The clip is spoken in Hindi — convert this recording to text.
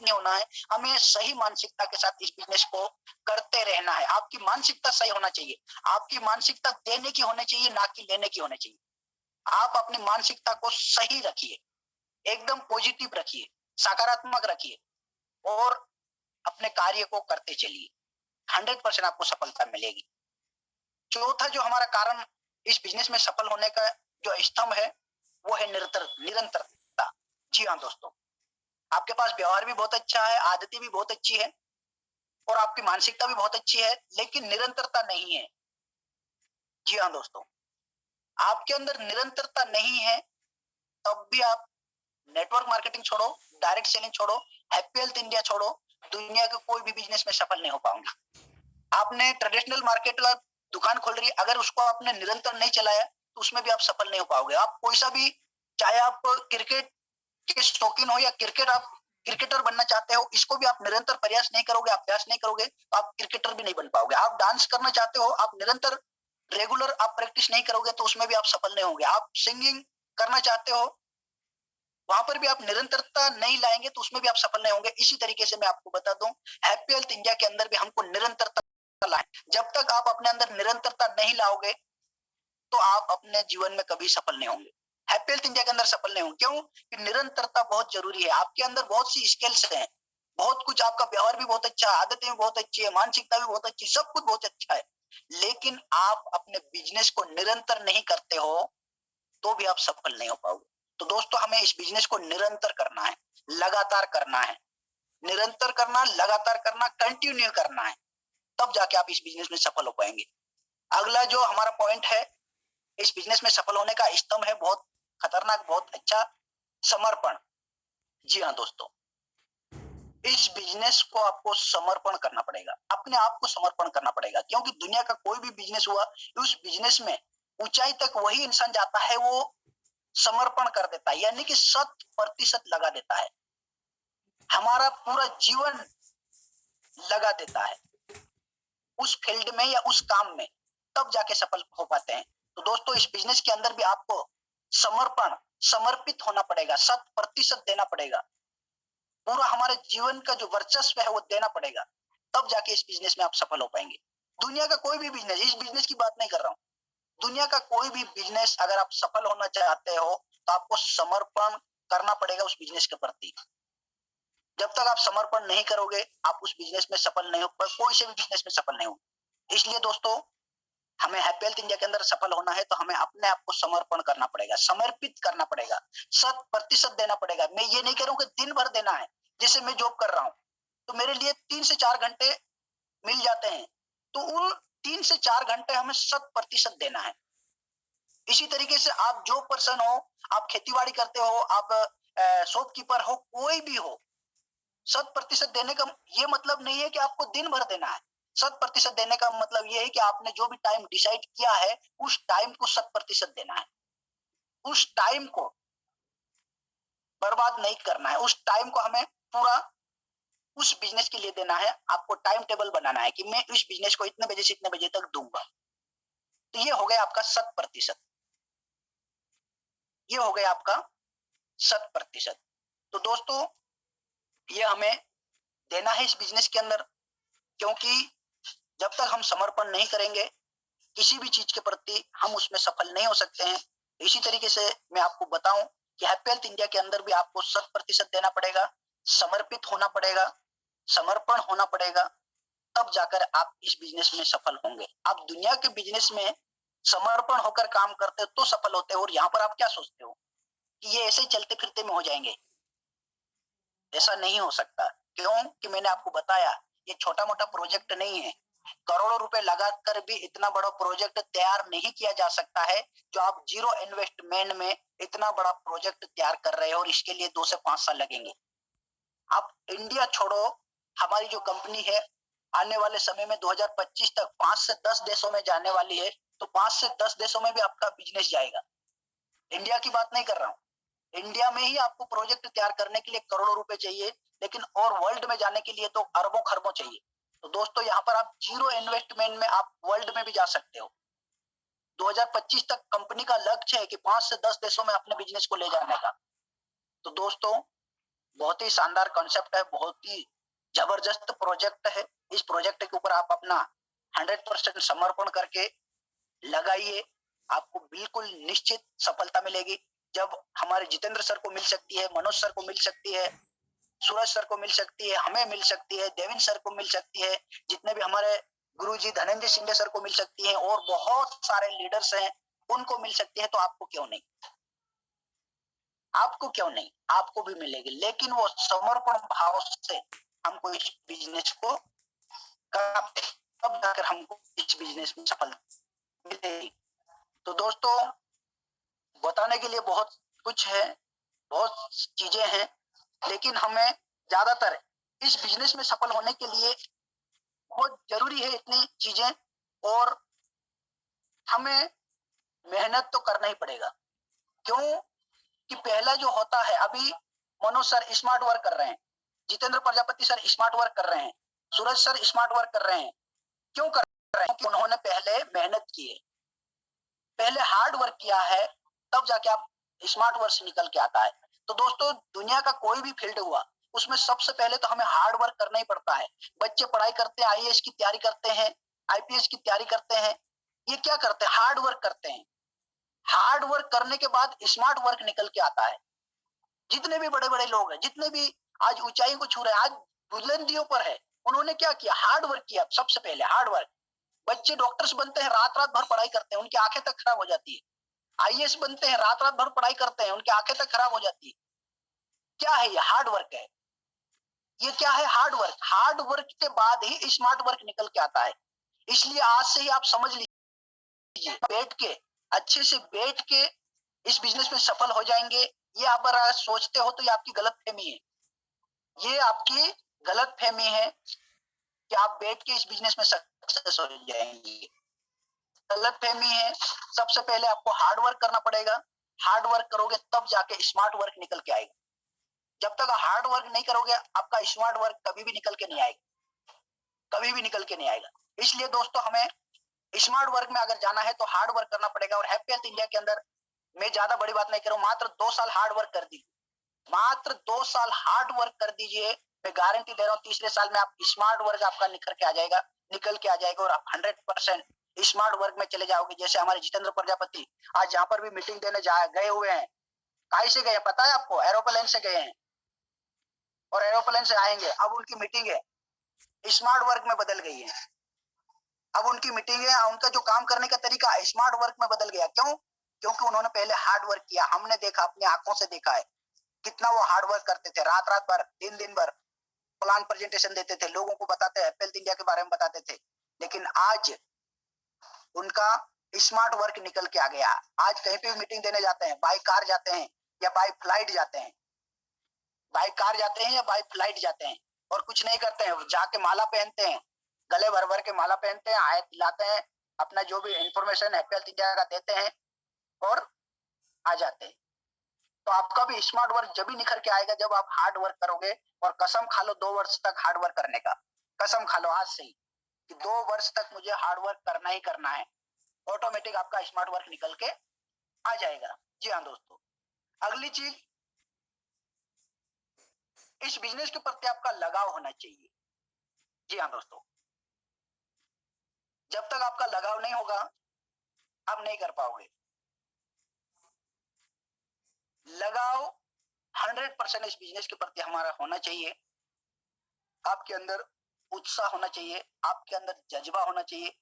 नहीं होना है, हमें सही मानसिकता के साथ इस बिजनेस को करते रहना है। आपकी मानसिकता सही होना चाहिए, आपकी मानसिकता देने की होनी चाहिए, ना कि लेने की होनी चाहिए। आप अपनी मानसिकता को सही रखिए, एकदम पॉजिटिव रखिए, सकारात्मक रखिए और अपने कार्य को करते चलिए। 100% आपको सफलता मिलेगी। चौथा जो हमारा कारण इस बिजनेस में सफल होने का जो स्तंभ है, वो है निरंतरता। जी हाँ दोस्तों, आपके पास व्यवहार भी बहुत अच्छा है, आदतें भी बहुत अच्छी है और आपकी मानसिकता भी बहुत अच्छी है, लेकिन निरंतरता नहीं है। जी हाँ दोस्तों, आपके अंदर निरंतरता नहीं है, तब भी आप नेटवर्क मार्केटिंग छोड़ो, डायरेक्ट सेलिंग छोड़ो, हैप्पी हेल्थ इंडिया छोड़ो, दुनिया के कोई भी बिजनेस में सफल नहीं हो पाओगे। आपने ट्रेडिशनल मार्केट का दुकान खोल रही है, अगर उसको आपने निरंतर नहीं चलाया तो उसमें भी आप सफल नहीं हो पाओगे। आप कोई सा भी, चाहे आप क्रिकेट के शौकीन हो या आप क्रिकेटर बनना चाहते हो, इसको भी आप निरंतर प्रयास नहीं करोगे, अभ्यास नहीं करोगे तो आप क्रिकेटर भी नहीं बन पाओगे। आप डांस करना चाहते हो, आप निरंतर रेगुलर आप प्रैक्टिस नहीं करोगे तो उसमें भी आप सफल नहीं होंगे। आप सिंगिंग करना चाहते हो, वहां पर भी आप निरंतरता नहीं लाएंगे तो उसमें भी आप सफल नहीं होंगे। इसी तरीके से मैं आपको बता दूं, हैप्पी हेल्थ इंडिया के अंदर भी हमको निरंतरता लाए। जब तक आप अपने अंदर निरंतरता नहीं लाओगे तो आप अपने जीवन में कभी सफल नहीं होंगे, हैप्पी हेल्थ इंडिया के अंदर सफल नहीं होंगे। क्यों? कि निरंतरता बहुत जरूरी है। आपके अंदर बहुत सी स्किल्स हैं, बहुत कुछ, आपका व्यवहार भी बहुत अच्छा है, आदतें भी बहुत अच्छी है, मानसिकता भी बहुत अच्छी, सब कुछ बहुत अच्छा है, लेकिन आप अपने बिजनेस को निरंतर नहीं करते हो तो भी आप सफल नहीं हो पाओगे। तो दोस्तों, हमें इस बिजनेस को निरंतर करना है, लगातार करना है, निरंतर करना, लगातार करना, कंटिन्यू करना है, तब जाके आप इस बिजनेस में सफल हो पाएंगे। अगला जो हमारा पॉइंट है इस बिजनेस में सफल होने का स्तंभ है, बहुत खतरनाक, बहुत अच्छा, समर्पण। जी हाँ दोस्तों, इस बिजनेस को आपको समर्पण करना पड़ेगा, अपने आप को समर्पण करना पड़ेगा, क्योंकि दुनिया का कोई भी बिजनेस हुआ, उस बिजनेस में ऊंचाई तक वही इंसान जाता है, वो समर्पण कर देता है, यानी कि 100% लगा देता है, हमारा पूरा जीवन लगा देता है उस फील्ड में या उस काम में, तब जाके सफल हो पाते हैं। तो दोस्तों, इस बिजनेस के अंदर भी आपको समर्पण, समर्पित होना पड़ेगा, 100% देना पड़ेगा, पूरा हमारे जीवन का जो वर्चस्व है वो देना पड़ेगा, तब जाके इस बिजनेस में आप सफल हो पाएंगे। दुनिया का कोई भी बिजनेस, इस बिजनेस की बात नहीं कर रहा हूं, दुनिया का कोई भी बिजनेस अगर आप सफल होना चाहते हो तो आपको समर्पण करना पड़ेगा उस बिजनेस के प्रति। जब तक आप समर्पण नहीं करोगे, आप उस बिजनेस में सफल नहीं हो, कोई से भी बिजनेस में सफल नहीं हो। इसलिए दोस्तों, हमें हैप्पी हेल्थ इंडिया के अंदर सफल होना है तो हमें अपने आप को समर्पण करना पड़ेगा, समर्पित करना पड़ेगा, 100% देना पड़ेगा। मैं ये नहीं कह रहा हूं कि दिन भर देना है, जैसे मैं जॉब कर रहा हूं तो मेरे लिए 3 से 4 घंटे मिल जाते हैं, तो उन 3 से 4 घंटे हमें 100% देना है। इसी तरीके से आप जो पर्सन हो, आप खेतीबाड़ी करते हो, आप शॉपकीपर हो, कोई भी हो, 100% देने का ये मतलब नहीं है कि आपको दिन भर देना है। 100% देने का मतलब ये है कि आपने जो भी टाइम डिसाइड किया है उस टाइम को 100% देना है, उस टाइम को बर्बाद नहीं करना है, उस टाइम को हमें पूरा उस बिजनेस के लिए देना है। आपको टाइम टेबल बनाना है कि मैं इस बिजनेस को इतने बजे से इतने बजे तक दूंगा। तो ये हो गया आपका 100%, ये हो गया आपका 100%। तो दोस्तों, ये हमें देना है इस बिजनेस के अंदर, क्योंकि जब तक हम समर्पण नहीं करेंगे किसी भी चीज के प्रति, हम उसमें सफल नहीं हो सकते हैं। इसी तरीके से मैं आपको बताऊं कि हैप्पी हेल्थ इंडिया के अंदर भी आपको 100% देना पड़ेगा, समर्पित होना पड़ेगा, समर्पण होना पड़ेगा, तब जाकर आप इस बिजनेस में सफल होंगे। आप दुनिया के बिजनेस में समर्पण होकर काम करते हो तो सफल होते हो, और यहाँ पर आप क्या सोचते हो कि ये ऐसे ही चलते फिरते में हो जाएंगे? ऐसा नहीं हो सकता। क्यों? कि मैंने आपको बताया, ये छोटा मोटा प्रोजेक्ट नहीं है, करोड़ों रुपए लगाकर भी इतना बड़ा प्रोजेक्ट तैयार नहीं किया जा सकता है जो आप जीरो इन्वेस्टमेंट में इतना बड़ा प्रोजेक्ट तैयार कर रहे हो, और इसके लिए 2 से 5 साल लगेंगे। आप इंडिया छोड़ो, हमारी जो कंपनी है आने वाले समय में 2025 तक 5 से 10 देशों में जाने वाली है, तो 5 से 10 देशों में भी आपका बिजनेस जाएगा। इंडिया की बात नहीं कर रहा हूँ, इंडिया में ही आपको प्रोजेक्ट तैयार करने के लिए करोड़ों रुपए चाहिए, लेकिन और वर्ल्ड में जाने के लिए तो अरबों खरबों चाहिए। तो दोस्तों, यहाँ पर आप जीरो इन्वेस्टमेंट में आप वर्ल्ड में भी जा सकते हो। 2025 तक कंपनी का लक्ष्य है कि 5 से 10 देशों में अपने बिजनेस को ले जाने का। तो दोस्तों, बहुत ही शानदार कॉन्सेप्ट है, बहुत ही जबरदस्त प्रोजेक्ट है। इस प्रोजेक्ट के ऊपर आप अपना 100% समर्पण करके लगाइए, आपको बिल्कुल निश्चित सफलता मिलेगी। जब हमारे जितेंद्र सर को मिल सकती है, मनोज सर को मिल सकती है, सूरज सर को मिल सकती है, हमें मिल सकती है, देवेंद्र सर को मिल सकती है, जितने भी हमारे गुरुजी धनंजय शिंदे सर को मिल सकती है, और बहुत सारे लीडर्स हैं उनको मिल सकती है, तो आपको क्यों नहीं, आपको क्यों नहीं, आपको भी मिलेगी। लेकिन वो समर्पण भाव से हमको इस बिजनेस को करते, तब जाकर हमको इस बिजनेस में सफलता मिलेगी। तो दोस्तों, बताने के लिए बहुत कुछ है, बहुत चीजें हैं, लेकिन हमें ज्यादातर इस बिजनेस में सफल होने के लिए बहुत जरूरी है इतनी चीजें, और हमें मेहनत तो करना ही पड़ेगा। क्यों कि पहला जो होता है, अभी मनोज सर स्मार्ट वर्क कर रहे हैं, Jitendra Prajapati sir smart work कर रहे हैं, सूरज सर स्मार्ट वर्क कर रहे हैं। क्यों कर रहे हैं? कि उन्होंने पहले मेहनत की है, पहले हार्ड वर्क किया है, तब जाके आप स्मार्ट वर्क से निकल के आता है। तो दोस्तों, दुनिया का कोई भी फील्ड हुआ, उसमें सबसे पहले तो हमें हार्ड वर्क करना ही पड़ता है। बच्चे पढ़ाई करते हैं, आईएएस की तैयारी करते हैं, आईपीएस की तैयारी करते हैं, ये क्या करते हैं? हार्ड वर्क करते हैं। हार्ड वर्क करने के बाद स्मार्ट वर्क निकल के आता है। जितने भी बड़े बड़े लोग हैं, जितने भी आज ऊंचाई को छू रहे हैं, आज बुलंदियों पर है, उन्होंने क्या किया? हार्ड वर्क किया। सबसे पहले हार्ड वर्क। बच्चे डॉक्टर्स बनते हैं, रात रात भर पढ़ाई करते हैं, उनकी आंखें तक खराब हो जाती है। आईएएस बनते हैं, रात रात भर पढ़ाई करते हैं, उनकी आंखें तक खराब हो जाती है। क्या है ये? हार्ड वर्क है। ये क्या है? Hard work. हार्ड वर्क के बाद ही स्मार्ट वर्क निकल के आता है। इसलिए आज से ही आप समझ लीजिए, बैठ के, अच्छे से बैठ के इस बिजनेस में सफल हो जाएंगे। ये आप अगर सोचते हो तो ये आपकी गलत फहमी है, ये आपकी गलत फहमी है कि आप बैठ के इस बिजनेस में सक्सेस हो जाएंगे। गलत फहमी है। सबसे पहले आपको हार्ड वर्क करना पड़ेगा। हार्ड वर्क करोगे तब जाके स्मार्ट वर्क निकल के आएगा। जब तक हार्ड वर्क नहीं करोगे, आपका स्मार्ट वर्क कभी भी निकल के नहीं आएगा, कभी भी निकल के नहीं आएगा। इसलिए दोस्तों, हमें स्मार्ट वर्क में अगर जाना है तो हार्ड वर्क करना पड़ेगा। और हैप्पी हेल्थ इंडिया के अंदर मैं ज्यादा बड़ी बात नहीं कर रहा हूँ, मात्र 2 साल हार्ड वर्क कर दीजिए, मात्र 2 साल हार्ड वर्क कर दीजिए। मैं गारंटी दे रहा हूँ, तीसरे साल में आप स्मार्ट वर्क आपका निखर के आ जाएगा, निकल के आ जाएगा, और आप 100% स्मार्ट वर्क में चले जाओगे। जैसे हमारे जितेंद्र प्रजापति आज जहां पर भी मीटिंग देने गए हुए हैं, काहे से गए पता है आपको? एरोप्लेन से गए हैं, और एरोप्लेन से आएंगे। अब उनकी मीटिंग है स्मार्ट वर्क में बदल गई है। अब उनकी मीटिंग है, उनका जो काम करने का तरीका स्मार्ट वर्क में बदल गया। क्यों? क्योंकि उन्होंने पहले हार्ड वर्क किया। हमने देखा, अपनी आंखों से देखा है कितना वो हार्ड वर्क करते थे, रात रात भर, दिन दिन भर प्लान प्रेजेंटेशन देते थे, लोगों को बताते, हेल्थ इंडिया के बारे में बताते थे। लेकिन आज उनका स्मार्ट वर्क निकल के आ गया। आज कहीं पे भी मीटिंग देने जाते हैं, बाई कार जाते हैं या बाई फ्लाइट जाते हैं, बाई कार जाते हैं या बाई फ्लाइट जाते हैं, और कुछ नहीं करते हैं, जाके माला पहनते हैं, गले भर भर के माला पहनते हैं, आयत दिलाते हैं, अपना जो भी इंफॉर्मेशन हेल्थ इंडिया का देते हैं, और आ जाते हैं। तो आपका भी स्मार्ट वर्क जब भी निखर के आएगा जब आप हार्ड वर्क करोगे। और कसम खा लो 2 वर्ष तक हार्ड वर्क करने का, कसम खा लो आज से ही कि 2 वर्ष तक मुझे हार्ड वर्क करना ही करना है। ऑटोमेटिक आपका स्मार्ट वर्क निकल के आ जाएगा। जी हाँ दोस्तों, अगली चीज, इस बिजनेस के प्रति आपका लगाव होना चाहिए। जी हाँ दोस्तों, जब तक आपका लगाव नहीं होगा, आप नहीं कर पाओगे। लगाव 100% इस बिजनेस के प्रति हमारा होना चाहिए। आपके अंदर उत्साह होना चाहिए, आपके अंदर जज्बा होना चाहिए,